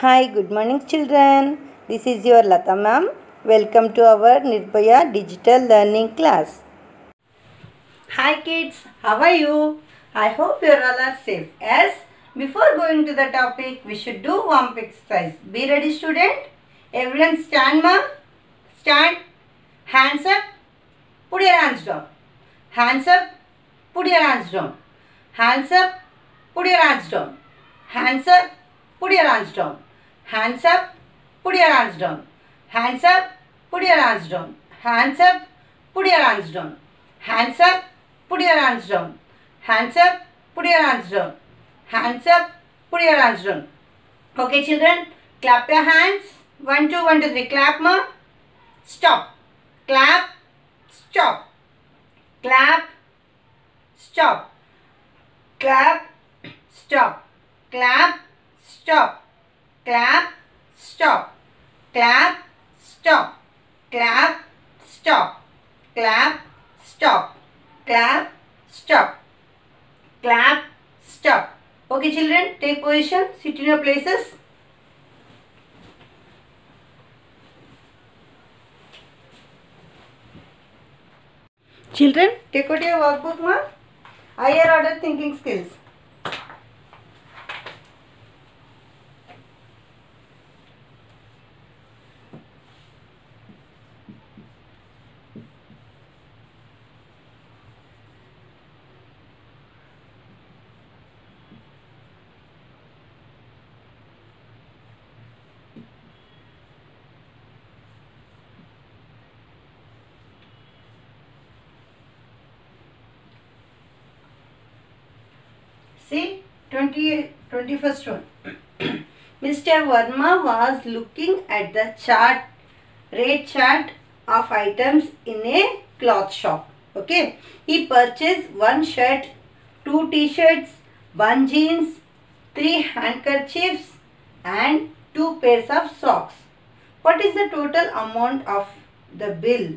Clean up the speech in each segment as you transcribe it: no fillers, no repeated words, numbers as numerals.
Hi, good morning children. This is your Lata ma'am. Welcome to our Nirbhaya digital learning class. Hi kids, how are you? I hope you all are safe. Yes, before going to the topic, we should do warm-up exercise. Be ready student? Everyone stand ma'am. Stand. Hands up. Put your hands down. Hands up. Put your hands down. Hands up. Put your hands down. Hands up. Put your hands down. Hands up. Put your hands down. Hands up. Put your hands down. Hands up. Put your hands down. Hands up. Put your hands down. Hands up. Put your hands down. Hands up. Put your hands down. Okay, children. Clap your hands. 1, 2, 1, 2, 3. Clap, ma. Stop. Clap. Stop. Clap. Stop. Clap. Stop. Clap. Stop. Clap. Stop. Clap. Stop. Clap. Stop. Clap. Stop. Clap. Stop. Clap. Stop. Okay, children, take position. Sit in your places. Children, take out your workbook, ma. Higher order thinking skills. See, 21st one. Mr. Verma was looking at the rate chart of items in a cloth shop. Okay. He purchased 1 shirt, 2 t-shirts, 1 jeans, 3 handkerchiefs and 2 pairs of socks. What is the total amount of the bill?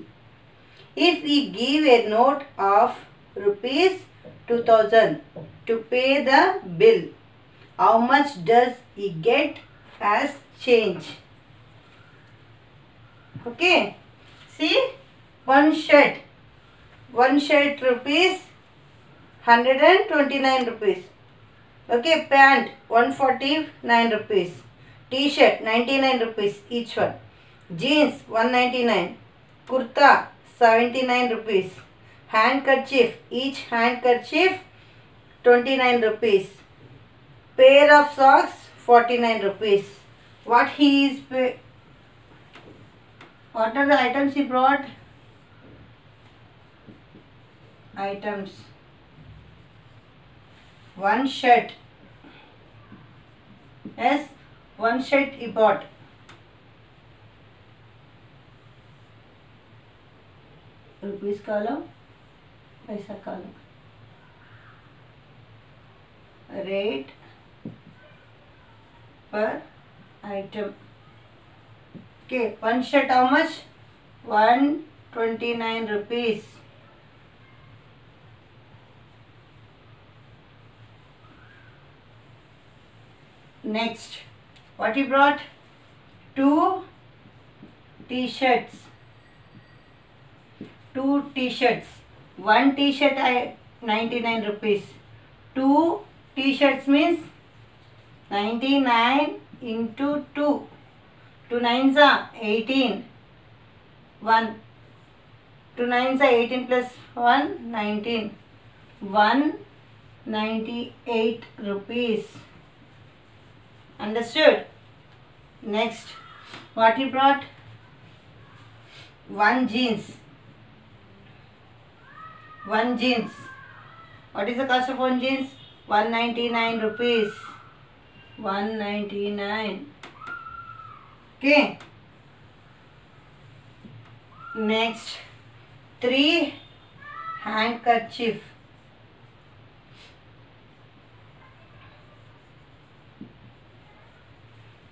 If we give a note of rupees 2000 to pay the bill, how much does he get as change? Okay, see, one shirt rupees 129 rupees. Okay, pant 149 rupees, t-shirt 99 rupees each one, jeans 199, kurta 79 rupees, handkerchief, each handkerchief 29 rupees, pair of socks 49 rupees. What are the items he brought? Items. 1 shirt. Yes, 1 shirt he bought. Rupees column, paisa column. Rate per item. Okay, 1 shirt how much? 129 rupees. Next, what he brought? 2 t-shirts. 2 t-shirts. 1 t-shirt 99 rupees. 2 t-shirts means 99 into 2. 2 nines are 18. 1. 2 nines are 18 plus 1, 19. 198 rupees. Understood? Next, what he brought? 1 jeans. 1 jeans. What is the cost of 1 jeans? 199 rupees. 199. Okay. Next, 3 handkerchief.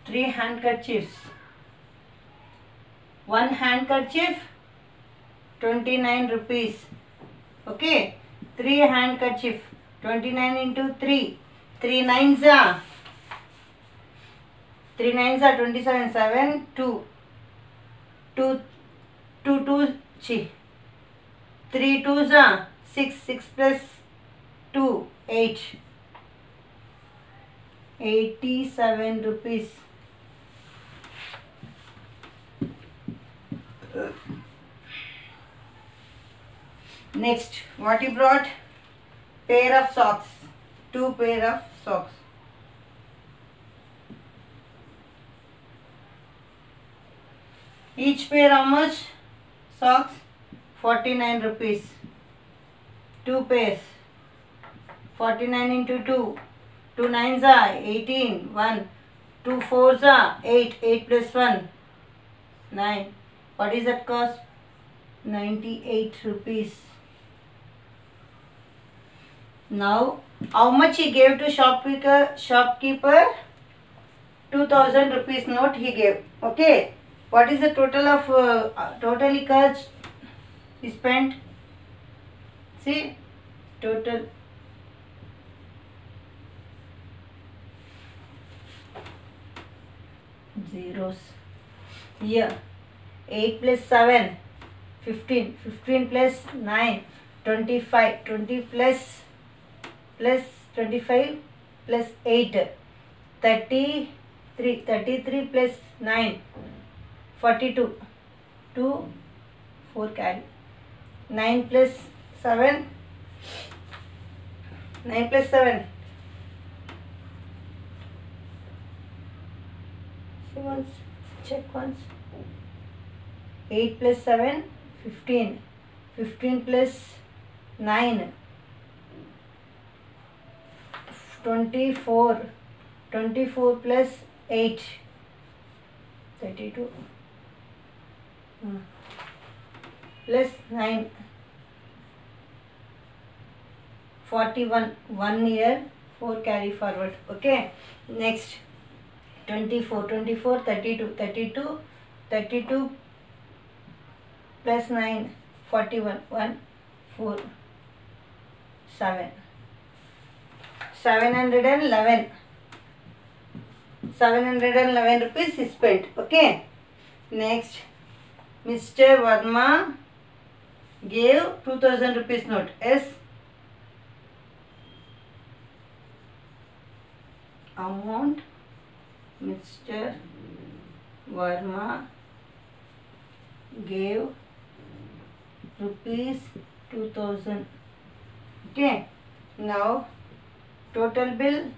3 handkerchiefs. 1 handkerchief 29 rupees. Okay. 3 handkerchief 29 into 3. 3 nines are 3 9s are 27. 7 2 2 2 2 3 2s are 6. 6 plus 2 8. 87 rupees. Next, what he brought? Pair of socks. 2 pair of socks. Each pair how much? Socks 49 rupees. 2 pairs. 49 into 2. 2 9s are 18. 1. 2 4s are 8. 8 plus 1. 9. What is that cost? 98 rupees. Now, how much he gave to shopkeeper? 2000 rupees note he gave. Okay. What is the total of totally cost he spent? See, total. Zeros. Here, 8 plus 7, 15. 15 plus 9, 25. 20 plus 25 plus 8, 33. 33 plus 9, 42. 2, 4 carry. 9 plus 7. 9 plus 7. See once, check once. 8 plus 7, 15. 15 plus 9, 24. 24 plus 8, 32. Plus 9, 41. 1 year, 4 carry forward. Okay. Next, 24. 24, 32. 32. 32 plus 9, 41. 1, 4, 7. 711. 711 rupees is spent. Okay. Next, Mr. Verma gave 2000 rupees note. Yes. Amount Mr. Verma gave rupees 2000. Okay. Now, total bill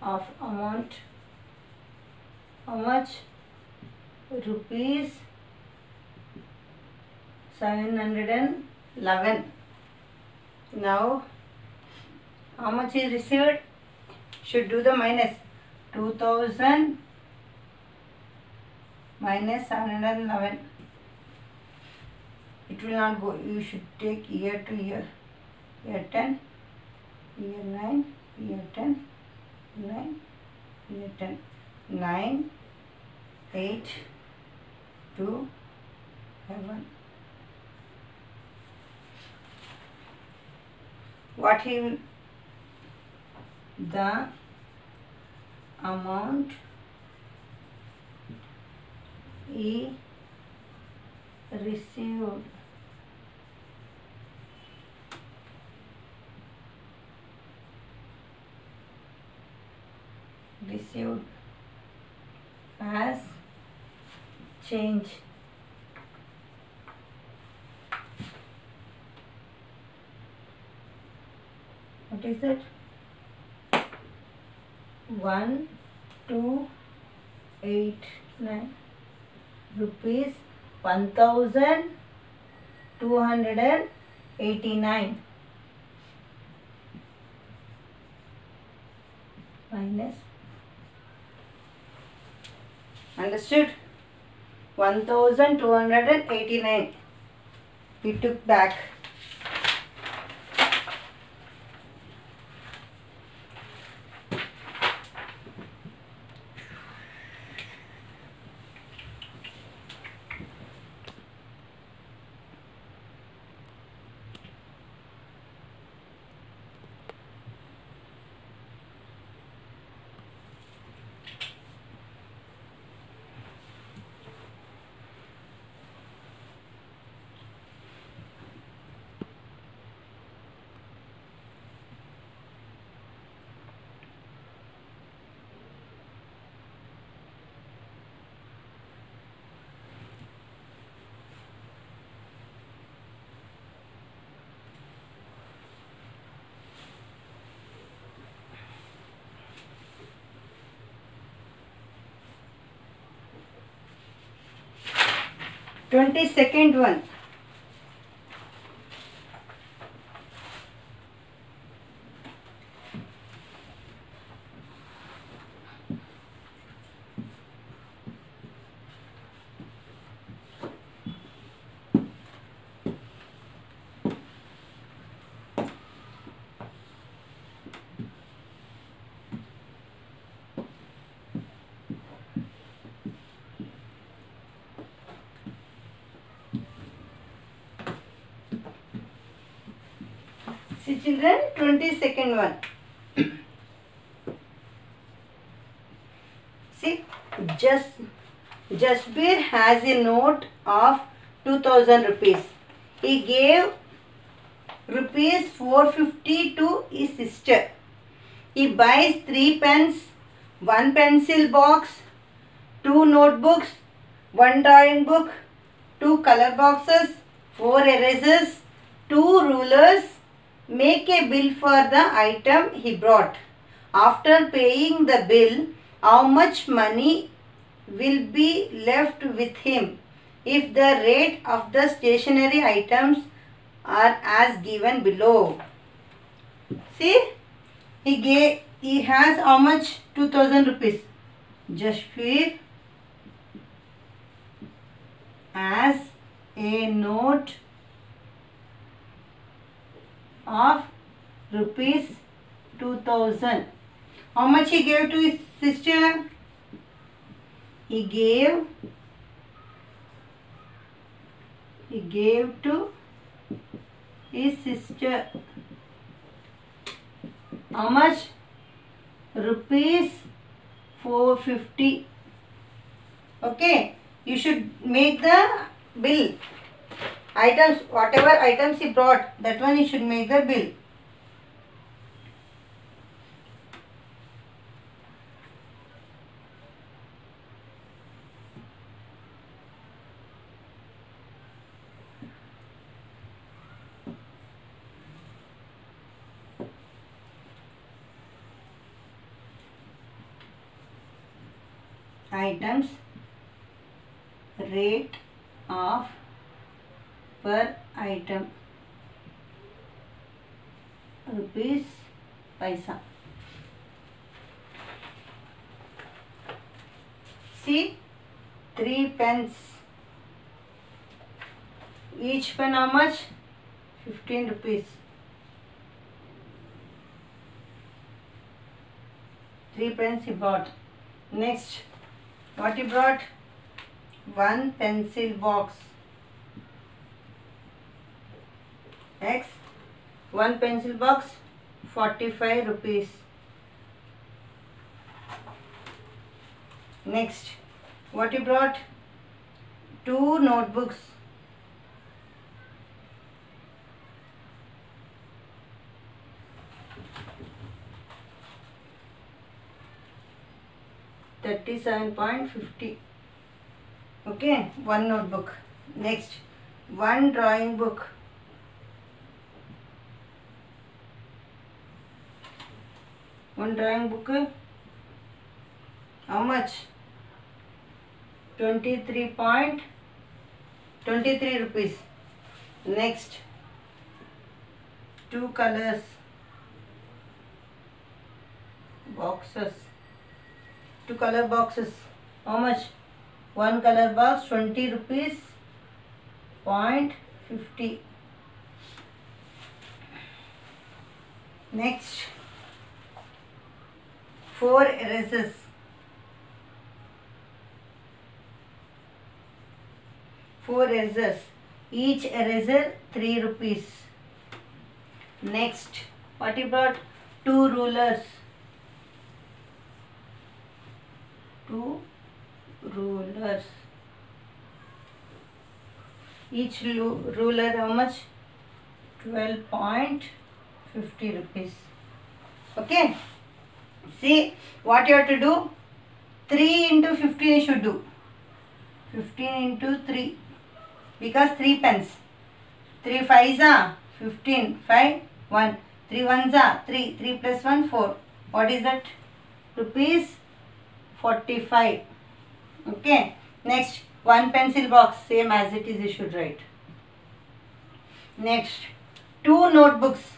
of amount, how much? Rupees 711. Now, how much is received? Should do the minus. 2000 minus 711. It will not go. You should take year to year. Year 10, year 9, year 10, 9, year 10. 9, 8, 2, 11. What he will? The amount he received as change. What is it? 1289 rupees 1289 minus, understood? 1289 we took back. 22nd one. See children, 22nd one. See, Jasbir has a note of 2000 rupees. He gave rupees 450 to his sister. He buys 3 pens, 1 pencil box, 2 notebooks, 1 drawing book, 2 color boxes, 4 erasers, 2 rulers. Make a bill for the item he brought. After paying the bill, how much money will be left with him if the rate of the stationery items are as given below? See, he has how much? 2000 rupees. Jasbir has a note of rupees 2000. How much he gave to his sister? He gave to his sister how much? Rupees 450. Okay, you should make the bill. Items, whatever items he brought, that one you should make the bill. Items, rate of per item, rupees, paisa. See, 3 pens. Each pen how much? 15 rupees. 3 pens he bought. Next, what he brought? 1 pencil box. X, 1 pencil box, 45 rupees. Next, what he brought? 2 notebooks. $37.50. Okay, 1 notebook. Next, 1 drawing book. One drawing book, how much? 23 rupees. Next, 2 colors boxes. 2 color boxes. How much? 1 color box, 20 rupees. .50. Next, 4 erasers. 4 erasers. Each eraser 3 rupees. Next, what he brought? 2 rulers. 2 rulers. Each ruler how much? 12.50 rupees. Okay. See what you have to do? 3 into 15 you should do. 15 into 3. Because 3 pens. 3 5s are 15. 5, 1. 3 1s are 3. 3 plus 1, 4. What is that? Rupees 45. Okay. Next, 1 pencil box, same as it is you should write. Next, 2 notebooks,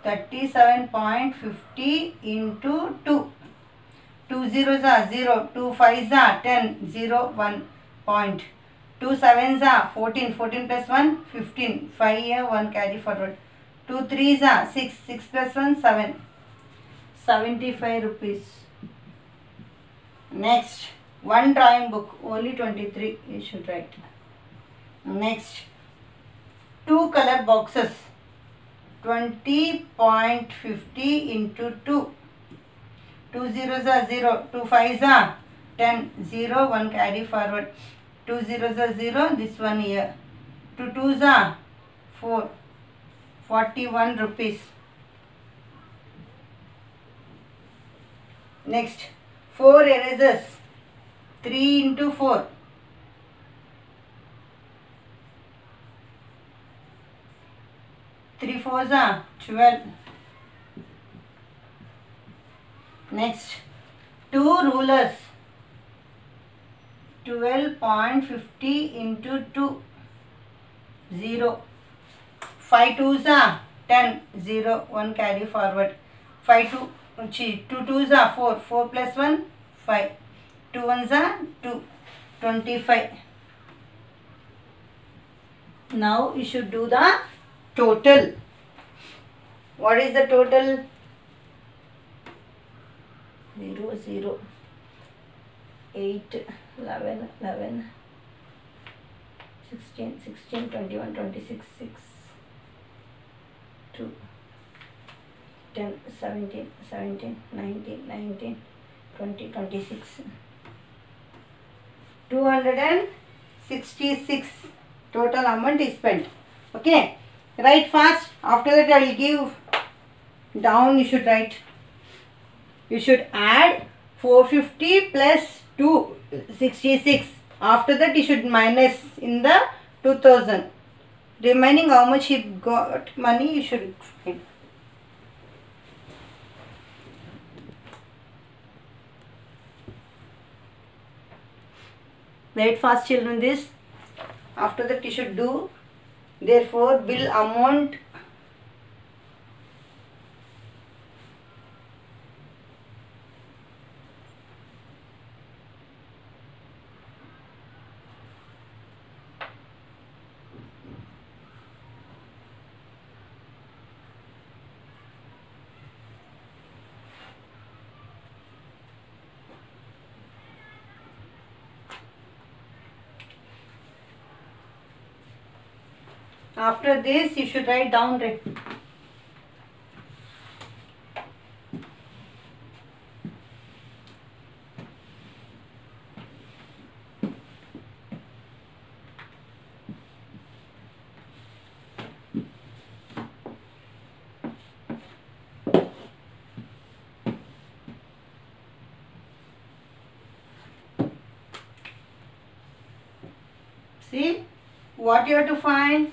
37.50 into 2. 2 zeros are 0, 2 fives are 10, 0, 1 point. 2 sevens are 14, 14 plus 1, 15, 5 here, 1 carry forward. 2 threes are 6, 6 plus 1, 7, 75 rupees. Next, 1 drawing book, only 23 you should write. Next, 2 color boxes, 20.50 into 2. 2 zeros are 0, 2 fives are 10, 0, 1 carry forward. 2 zeros are 0, this one here. 2 twos are 4, 41 rupees. Next, 4 erasers, 3 into 4. 3 fours are 12. Next, 2 rulers, 12.50 into 2, 0. 5 twos are 10, 0, 1 carry forward. 2 twos are 4, 4 plus 1, 5. 2 ones are 2, 25. Now you should do the total. What is the total? 0, 0, 8, 11, 11, 16, 16, 21, 26, 6, 2, 10, 17, 17, 19, 19, 20, 26. 266 total amount is spent. Okay, write fast. After that I will give down. You should write. You should add 450 plus 266. After that you should minus in the 2000. Remaining how much he got money you should find. Write fast children this. After that you should do. Therefore bill amount after this you should write down rate. See what you have to find.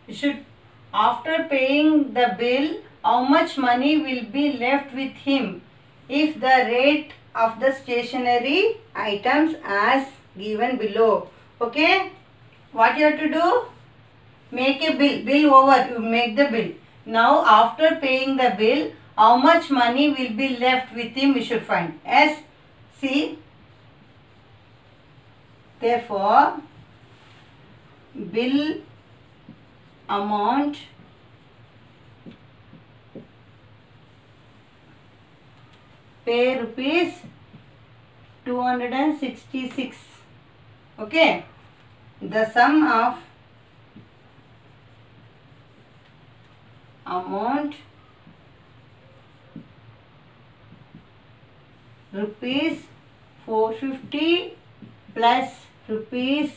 You should, after paying the bill, how much money will be left with him if the rate of the stationery items as given below. Okay, what you have to do? Make a bill over, you make the bill. Now after paying the bill, how much money will be left with him we should find. As see, therefore bill amount pay rupees 266. Okay, the sum of amount rupees 450 plus rupees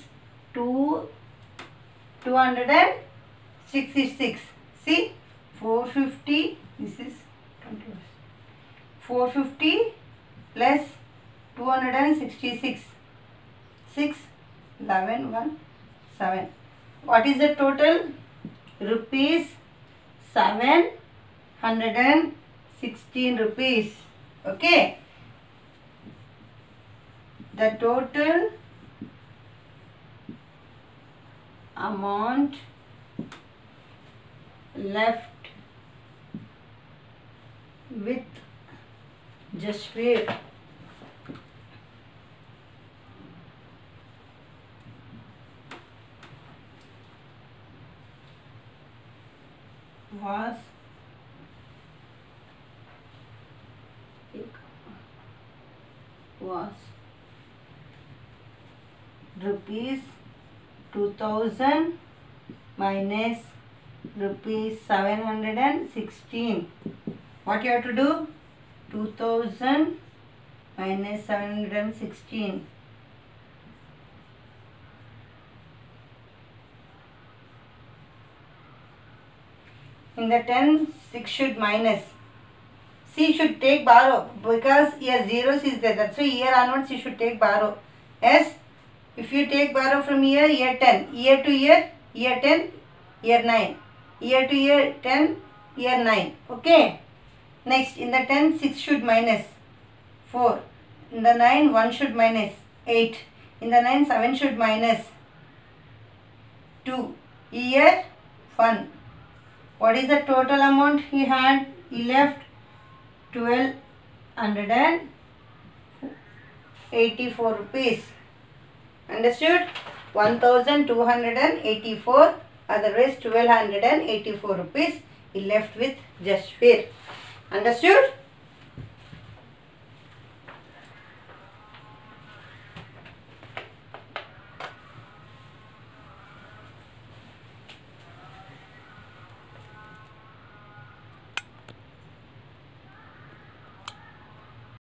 266. See, 450, this is 20, 450 plus 266, 6, 11, 1, 7. What is the total? Rupees 716 rupees. Okay. The total amount left with Jasveer was rupees 2000 minus rupees 716. What you have to do? 2000 minus 716. In the 10, 6 should minus. C should take borrow because here zeros is there. That's why here onwards you should take borrow. Yes, if you take borrow from here, year 10, year to year 10, year 9, year to year 10, year 9. Okay. Next, in the 10, 6 should minus 4. In the 9, 1 should minus 8. In the 9, 7 should minus 2. Year 1. What is the total amount he had? He left 1284 rupees. Understood? 1284, otherwise 1284 rupees he left with Jasveer. Understood?